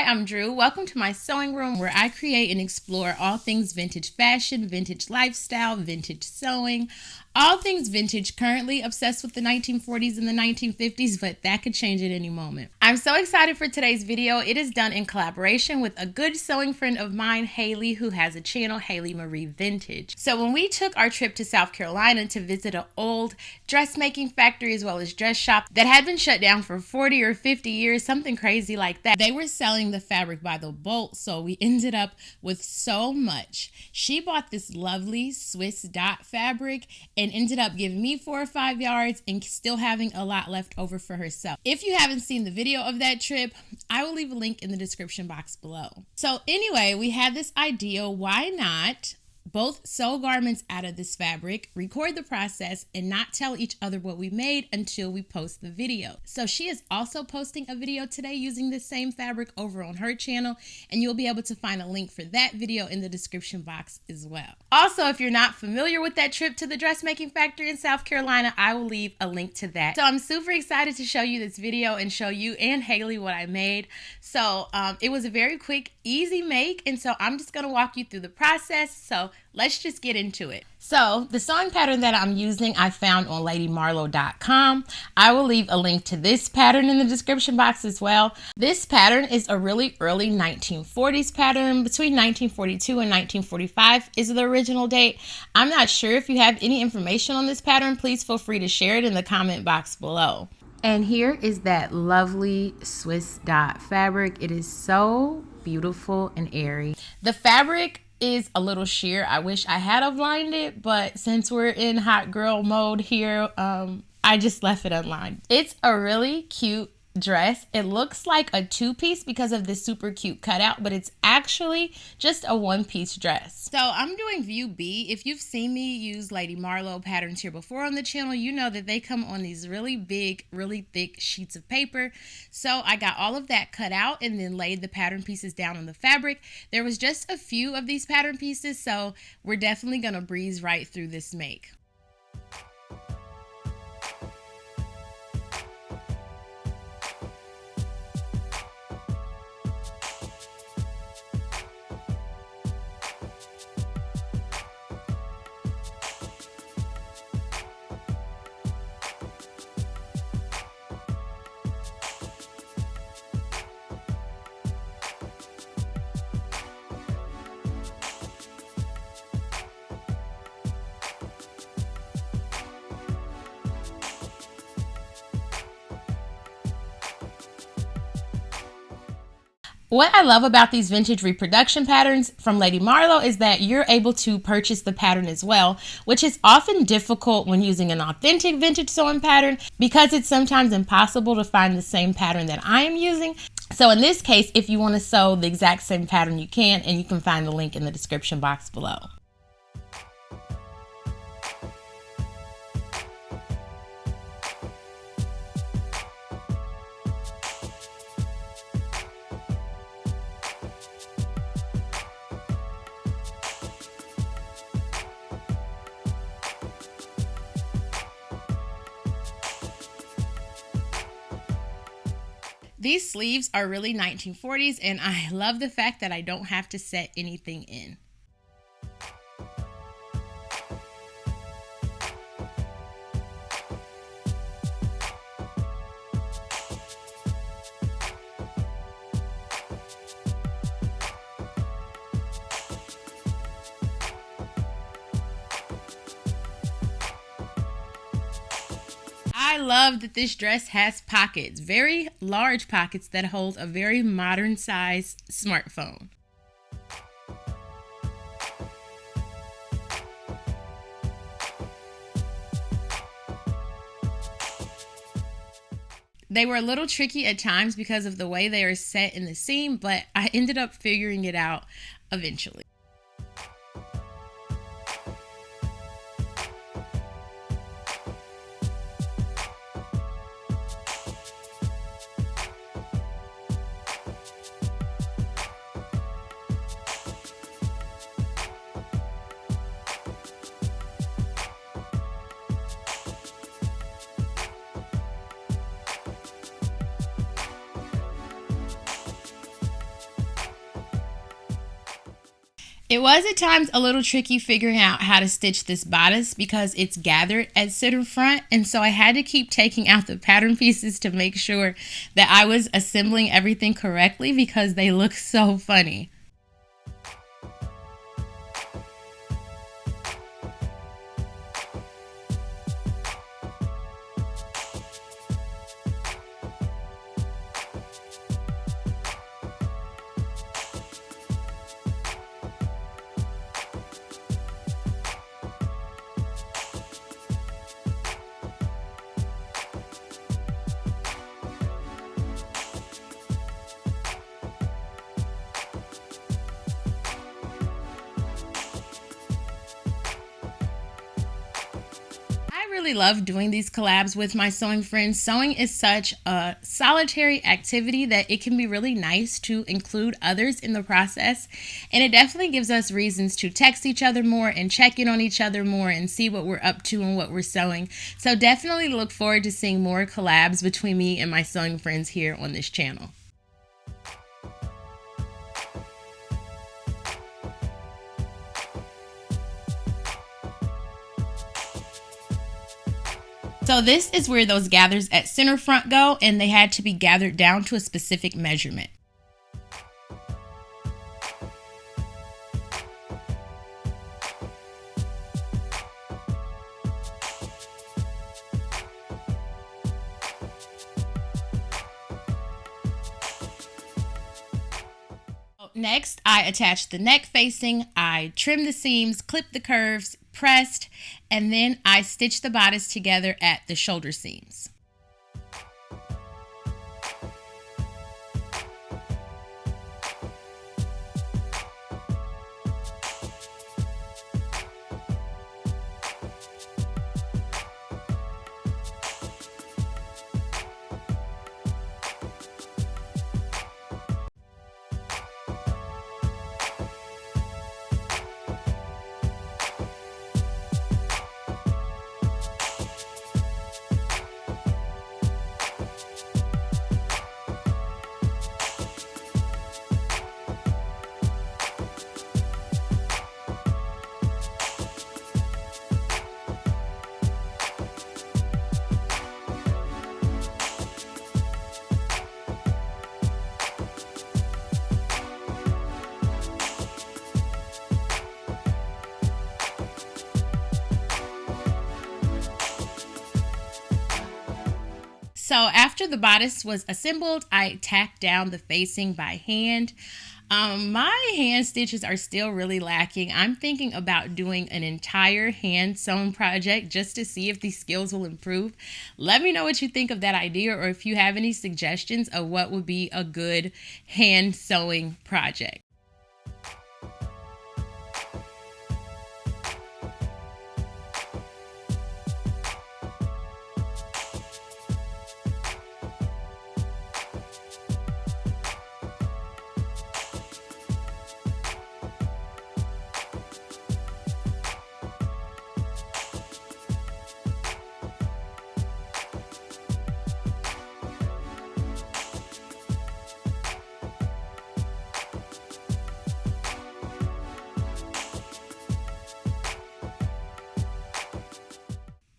I'm Drew. Welcome to my sewing room where I create and explore all things vintage fashion, vintage lifestyle, vintage sewing, all things vintage. Currently obsessed with the 1940s and the 1950s, but that could change at any moment. I'm so excited for today's video. It is done in collaboration with a good sewing friend of mine, Haley, who has a channel, Haley Marie Vintage. So when we took our trip to South Carolina to visit an old dressmaking factory as well as dress shop that had been shut down for 40 or 50 years, something crazy like that, they were selling the fabric by the bolt, so we ended up with so much. She bought this lovely Swiss dot fabric and ended up giving me 4 or 5 yards and still having a lot left over for herself. If you haven't seen the video of that trip, I will leave a link in the description box below. So anyway, we had this idea, why not both sew garments out of this fabric, record the process, and not tell each other what we made until we post the video. So she is also posting a video today using the same fabric over on her channel, and you'll be able to find a link for that video in the description box as well. Also, if you're not familiar with that trip to the dressmaking factory in South Carolina, I will leave a link to that. So I'm super excited to show you this video and show you and Haley what I made. So it was a very quick, easy make, and so I'm just gonna walk you through the process. So let's just get into it. So the sewing pattern that I'm using, I found on ladymarlowe.com. I will leave a link to this pattern in the description box as well. This pattern is a really early 1940s pattern. Between 1942 and 1945 is the original date. I'm not sure if you have any information on this pattern. Please feel free to share it in the comment box below. And here is that lovely Swiss dot fabric. It is so beautiful and airy. The fabric is a little sheer. I wish I had lined it, but since we're in hot girl mode here, I just left it unlined. It's a really cute dress. It looks like a two-piece because of this super cute cutout, but it's actually just a one-piece dress. So I'm doing view B. If you've seen me use Lady Marlowe patterns here before on the channel, you know that they come on these really big, really thick sheets of paper. So I got all of that cut out and then laid the pattern pieces down on the fabric. There was just a few of these pattern pieces, so we're definitely gonna breeze right through this make. What I love about these vintage reproduction patterns from Lady Marlowe is that you're able to purchase the pattern as well, which is often difficult when using an authentic vintage sewing pattern because it's sometimes impossible to find the same pattern that I am using. So in this case, if you want to sew the exact same pattern, you can, and you can find the link in the description box below. These sleeves are really 1940s, and I love the fact that I don't have to set anything in. I love that this dress has pockets, very large pockets that hold a very modern size smartphone. They were a little tricky at times because of the way they are set in the seam, but I ended up figuring it out eventually. It was at times a little tricky figuring out how to stitch this bodice because it's gathered at center front, and so I had to keep taking out the pattern pieces to make sure that I was assembling everything correctly because they look so funny. I really love doing these collabs with my sewing friends. Sewing is such a solitary activity that it can be really nice to include others in the process. And it definitely gives us reasons to text each other more and check in on each other more and see what we're up to and what we're sewing. So definitely look forward to seeing more collabs between me and my sewing friends here on this channel. So this is where those gathers at center front go, and they had to be gathered down to a specific measurement. Next, I attached the neck facing, I trimmed the seams, clipped the curves, pressed, and then I stitched the bodice together at the shoulder seams. So after the bodice was assembled, I tacked down the facing by hand. My hand stitches are still really lacking. I'm thinking about doing an entire hand sewn project just to see if these skills will improve. Let me know what you think of that idea, or if you have any suggestions of what would be a good hand sewing project.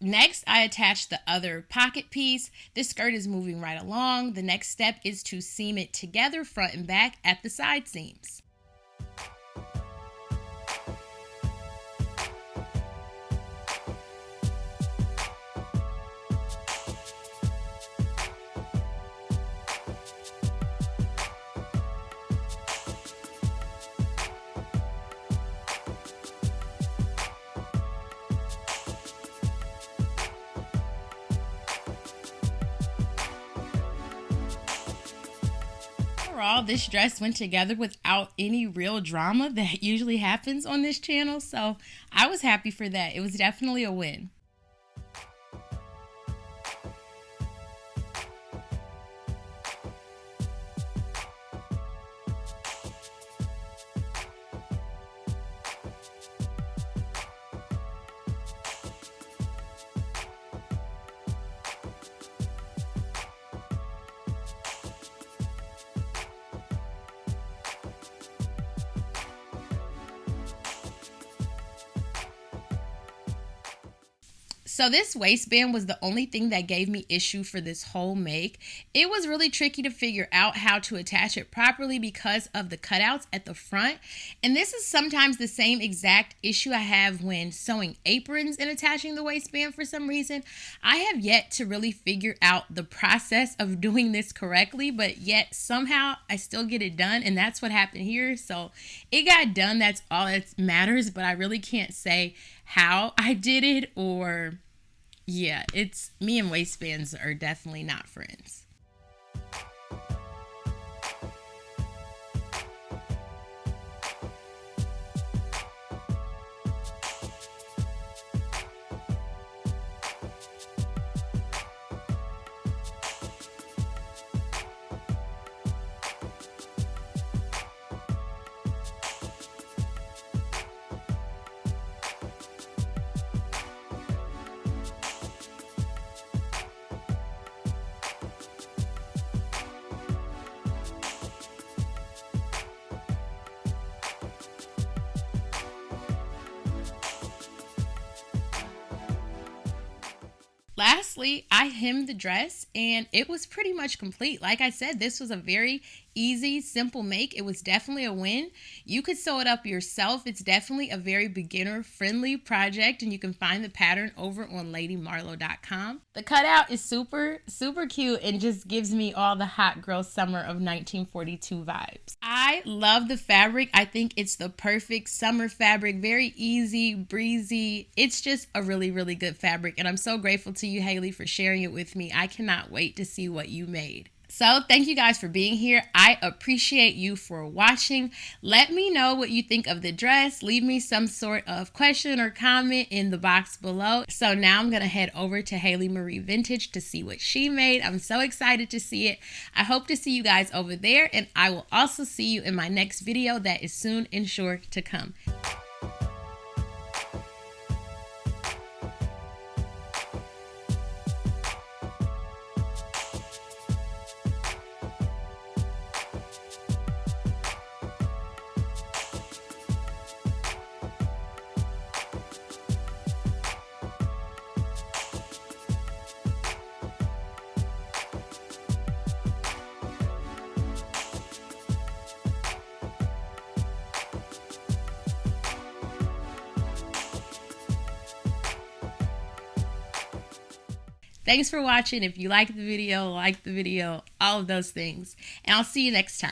Next, I attached the other pocket piece. This skirt is moving right along. The next step is to seam it together front and back at the side seams. Overall, this dress went together without any real drama that usually happens on this channel, so I was happy for that. It was definitely a win. So this waistband was the only thing that gave me issue for this whole make. It was really tricky to figure out how to attach it properly because of the cutouts at the front. And this is sometimes the same exact issue I have when sewing aprons and attaching the waistband for some reason. I have yet to really figure out the process of doing this correctly, but yet somehow I still get it done, and that's what happened here. So it got done. That's all that matters, but I really can't say how I did it, or yeah, it's me and waistbands are definitely not friends. Lastly, I hemmed the dress and it was pretty much complete. Like I said, this was a very easy, simple make. It was definitely a win. You could sew it up yourself. It's definitely a very beginner-friendly project, and you can find the pattern over on ladymarlowe.com. The cutout is super, super cute and just gives me all the hot girl summer of 1942 vibes. I love the fabric. I think it's the perfect summer fabric. Very easy, breezy. It's just a really, really good fabric, and I'm so grateful to you, Haley, for sharing it with me. I cannot wait to see what you made. So thank you guys for being here. I appreciate you for watching. Let me know what you think of the dress. Leave me some sort of question or comment in the box below. So now I'm going to head over to Haley Marie Vintage to see what she made. I'm so excited to see it. I hope to see you guys over there, and I will also see you in my next video that is soon and sure to come. Thanks for watching. If you like the video, all of those things. And I'll see you next time.